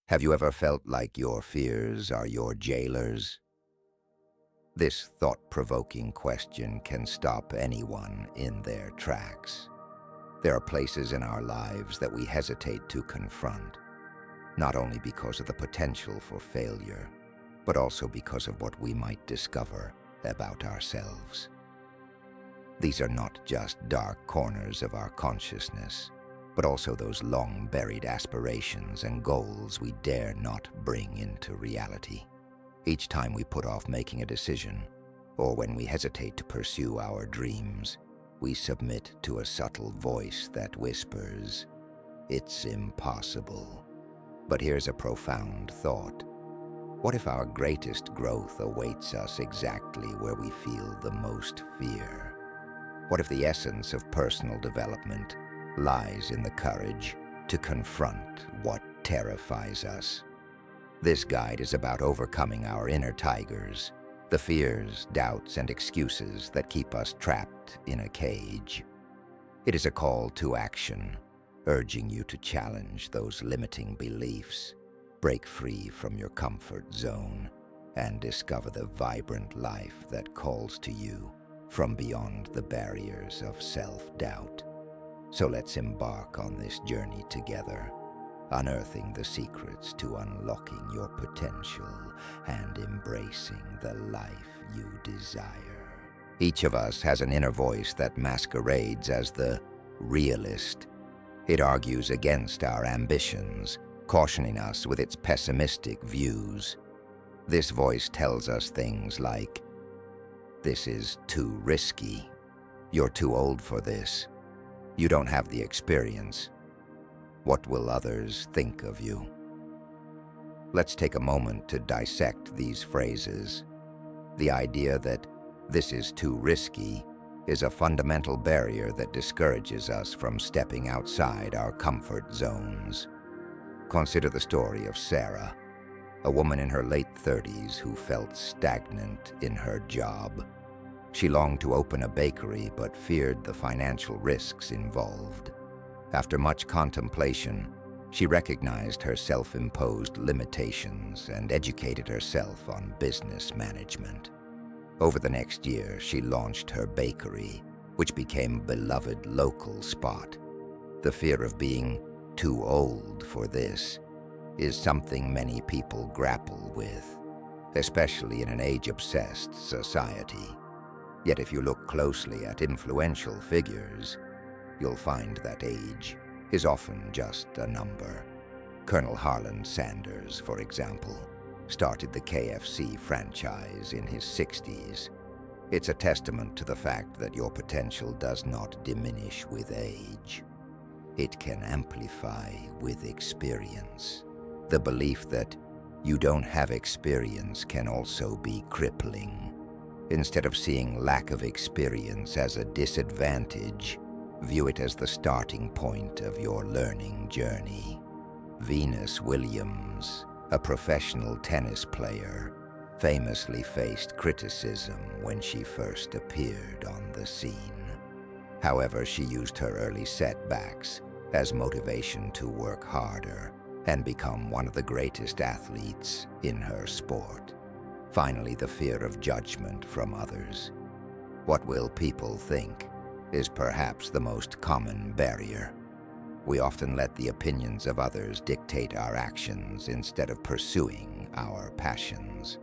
Have you ever felt like your fears are your jailers? This thought-provoking question can stop anyone in their tracks. There are places in our lives that we hesitate to confront, not only because of the potential for failure, but also because of what we might discover about ourselves. These are not just dark corners of our consciousness, but also those long-buried aspirations and goals we dare not bring into reality. Each time we put off making a decision, or when we hesitate to pursue our dreams, we submit to a subtle voice that whispers, "It's impossible." But here's a profound thought. What if our greatest growth awaits us exactly where we feel the most fear? What if the essence of personal development lies in the courage to confront what terrifies us? This guide is about overcoming our inner tigers, the fears, doubts, and excuses that keep us trapped in a cage. It is a call to action, urging you to challenge those limiting beliefs, break free from your comfort zone, and discover the vibrant life that calls to you from beyond the barriers of self-doubt. So let's embark on this journey together, unearthing the secrets to unlocking your potential and embracing the life you desire. Each of us has an inner voice that masquerades as the realist. It argues against our ambitions, cautioning us with its pessimistic views. This voice tells us things like, "This is too risky. You're too old for this. You don't have the experience. What will others think of you?" Let's take a moment to dissect these phrases. The idea that "this is too risky" is a fundamental barrier that discourages us from stepping outside our comfort zones. Consider the story of Sarah, a woman in her late 30s who felt stagnant in her job. She longed to open a bakery but feared the financial risks involved. After much contemplation, she recognized her self-imposed limitations and educated herself on business management. Over the next year, she launched her bakery, which became a beloved local spot. The fear of being too old for this is something many people grapple with, especially in an age-obsessed society. Yet if you look closely at influential figures, you'll find that age is often just a number. Colonel Harlan Sanders, for example, started the KFC franchise in his 60s. It's a testament to the fact that your potential does not diminish with age. It can amplify with experience. The belief that you don't have experience can also be crippling. Instead of seeing lack of experience as a disadvantage, view it as the starting point of your learning journey. Venus Williams, a professional tennis player, famously faced criticism when she first appeared on the scene. However, she used her early setbacks as motivation to work harder and become one of the greatest athletes in her sport. Finally, the fear of judgment from others. What will people think is perhaps the most common barrier. We often let the opinions of others dictate our actions instead of pursuing our passions.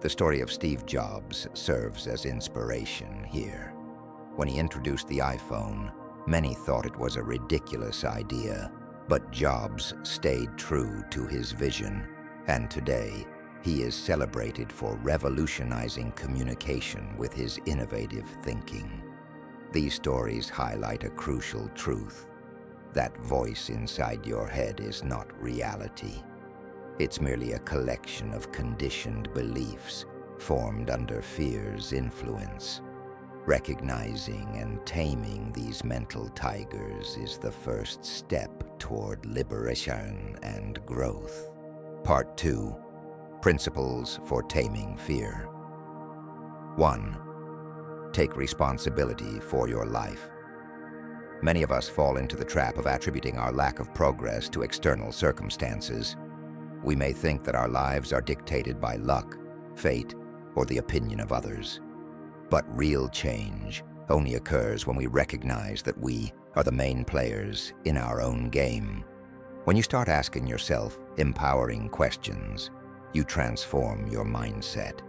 The story of Steve Jobs serves as inspiration here. When he introduced the iPhone, many thought it was a ridiculous idea, but Jobs stayed true to his vision, and today, he is celebrated for revolutionizing communication with his innovative thinking. These stories highlight a crucial truth. That voice inside your head is not reality. It's merely a collection of conditioned beliefs formed under fear's influence. Recognizing and taming these mental tigers is the first step toward liberation and growth. Part 2. Principles for taming fear. 1. Take responsibility for your life. Many of us fall into the trap of attributing our lack of progress to external circumstances. We may think that our lives are dictated by luck, fate, or the opinion of others. But real change only occurs when we recognize that we are the main players in our own game. When you start asking yourself empowering questions, you transform your mindset.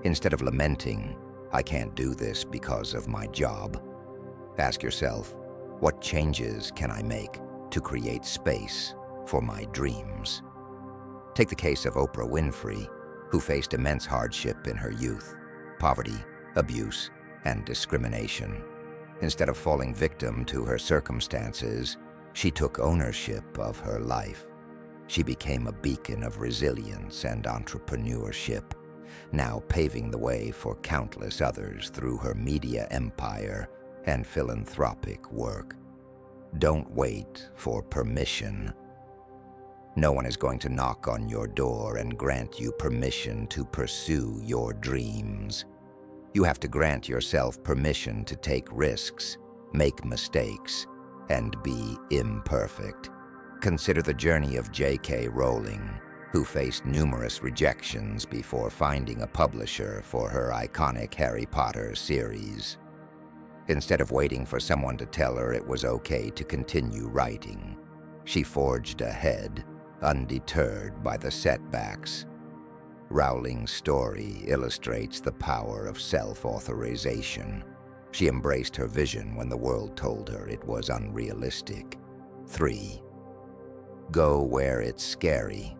Instead of lamenting, "I can't do this because of my job," ask yourself, "What changes can I make to create space for my dreams?" Take the case of Oprah Winfrey, who faced immense hardship in her youth: poverty, abuse, and discrimination. Instead of falling victim to her circumstances, she took ownership of her life. She became a beacon of resilience and entrepreneurship, now paving the way for countless others through her media empire and philanthropic work. Don't wait for permission. No one is going to knock on your door and grant you permission to pursue your dreams. You have to grant yourself permission to take risks, make mistakes, and be imperfect. Consider the journey of J.K. Rowling, who faced numerous rejections before finding a publisher for her iconic Harry Potter series. Instead of waiting for someone to tell her it was okay to continue writing, she forged ahead, undeterred by the setbacks. Rowling's story illustrates the power of self-authorization. She embraced her vision when the world told her it was unrealistic. 3. Go where it's scary.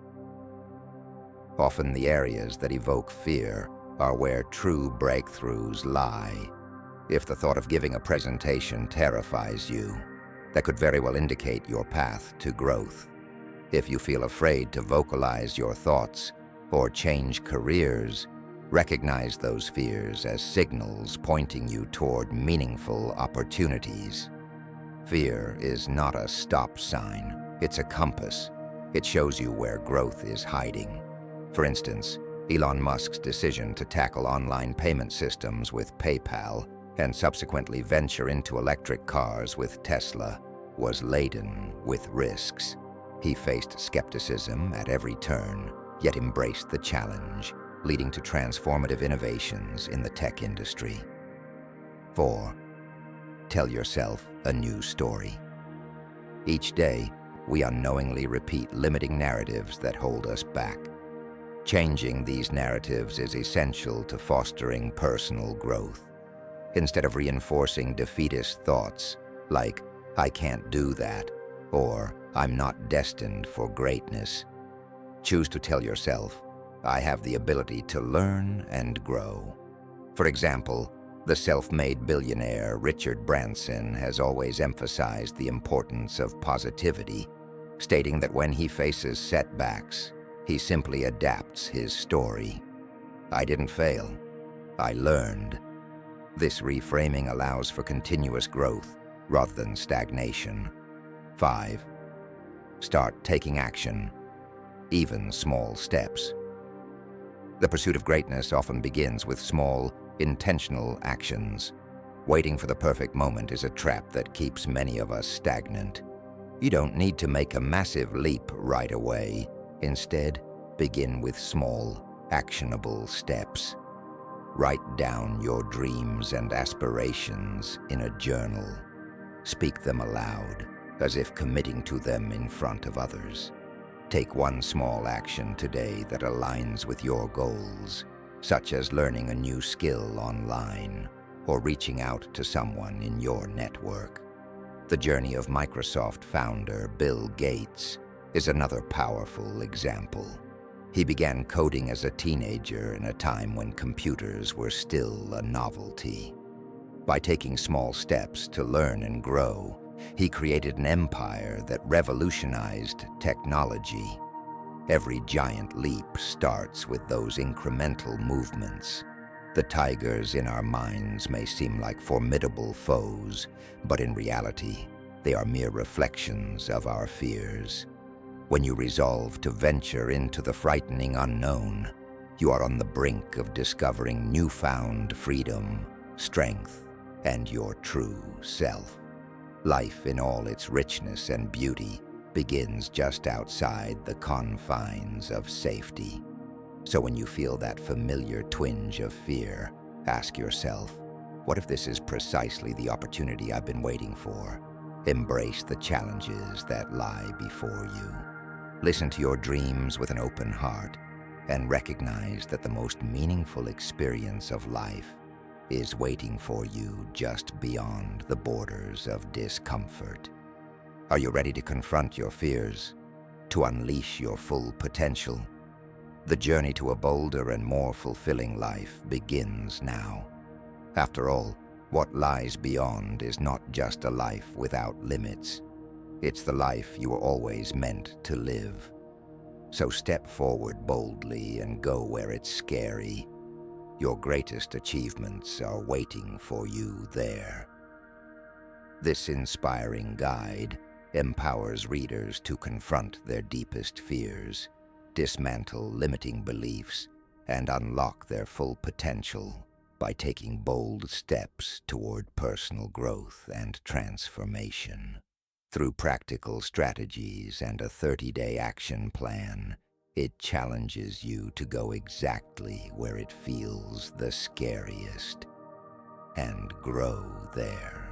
Often the areas that evoke fear are where true breakthroughs lie. If the thought of giving a presentation terrifies you, that could very well indicate your path to growth. If you feel afraid to vocalize your thoughts or change careers, recognize those fears as signals pointing you toward meaningful opportunities. Fear is not a stop sign, it's a compass. It shows you where growth is hiding. For instance, Elon Musk's decision to tackle online payment systems with PayPal and subsequently venture into electric cars with Tesla was laden with risks. He faced skepticism at every turn, yet embraced the challenge, leading to transformative innovations in the tech industry. 4. Tell yourself a new story. Each day, we unknowingly repeat limiting narratives that hold us back. Changing these narratives is essential to fostering personal growth. Instead of reinforcing defeatist thoughts like, "I can't do that," or "I'm not destined for greatness," choose to tell yourself, "I have the ability to learn and grow." For example, the self-made billionaire Richard Branson has always emphasized the importance of positivity, stating that when he faces setbacks, he simply adapts his story. "I didn't fail. I learned." This reframing allows for continuous growth rather than stagnation. 5. Start taking action, even small steps. The pursuit of greatness often begins with small, intentional actions. Waiting for the perfect moment is a trap that keeps many of us stagnant. You don't need to make a massive leap right away. Instead, begin with small, actionable steps. Write down your dreams and aspirations in a journal. Speak them aloud, as if committing to them in front of others. Take one small action today that aligns with your goals, such as learning a new skill online or reaching out to someone in your network. The journey of Microsoft founder Bill Gates is another powerful example. He began coding as a teenager in a time when computers were still a novelty. By taking small steps to learn and grow, he created an empire that revolutionized technology. Every giant leap starts with those incremental movements. The tigers in our minds may seem like formidable foes, but in reality, they are mere reflections of our fears. When you resolve to venture into the frightening unknown, you are on the brink of discovering newfound freedom, strength, and your true self. Life in all its richness and beauty begins just outside the confines of safety. So when you feel that familiar twinge of fear, ask yourself, what if this is precisely the opportunity I've been waiting for? Embrace the challenges that lie before you. Listen to your dreams with an open heart and recognize that the most meaningful experience of life is waiting for you just beyond the borders of discomfort. Are you ready to confront your fears, to unleash your full potential? The journey to a bolder and more fulfilling life begins now. After all, what lies beyond is not just a life without limits. It's the life you were always meant to live. So step forward boldly and go where it's scary. Your greatest achievements are waiting for you there. This inspiring guide empowers readers to confront their deepest fears, dismantle limiting beliefs, and unlock their full potential by taking bold steps toward personal growth and transformation. Through practical strategies and a 30-day action plan, it challenges you to go exactly where it feels the scariest and grow there.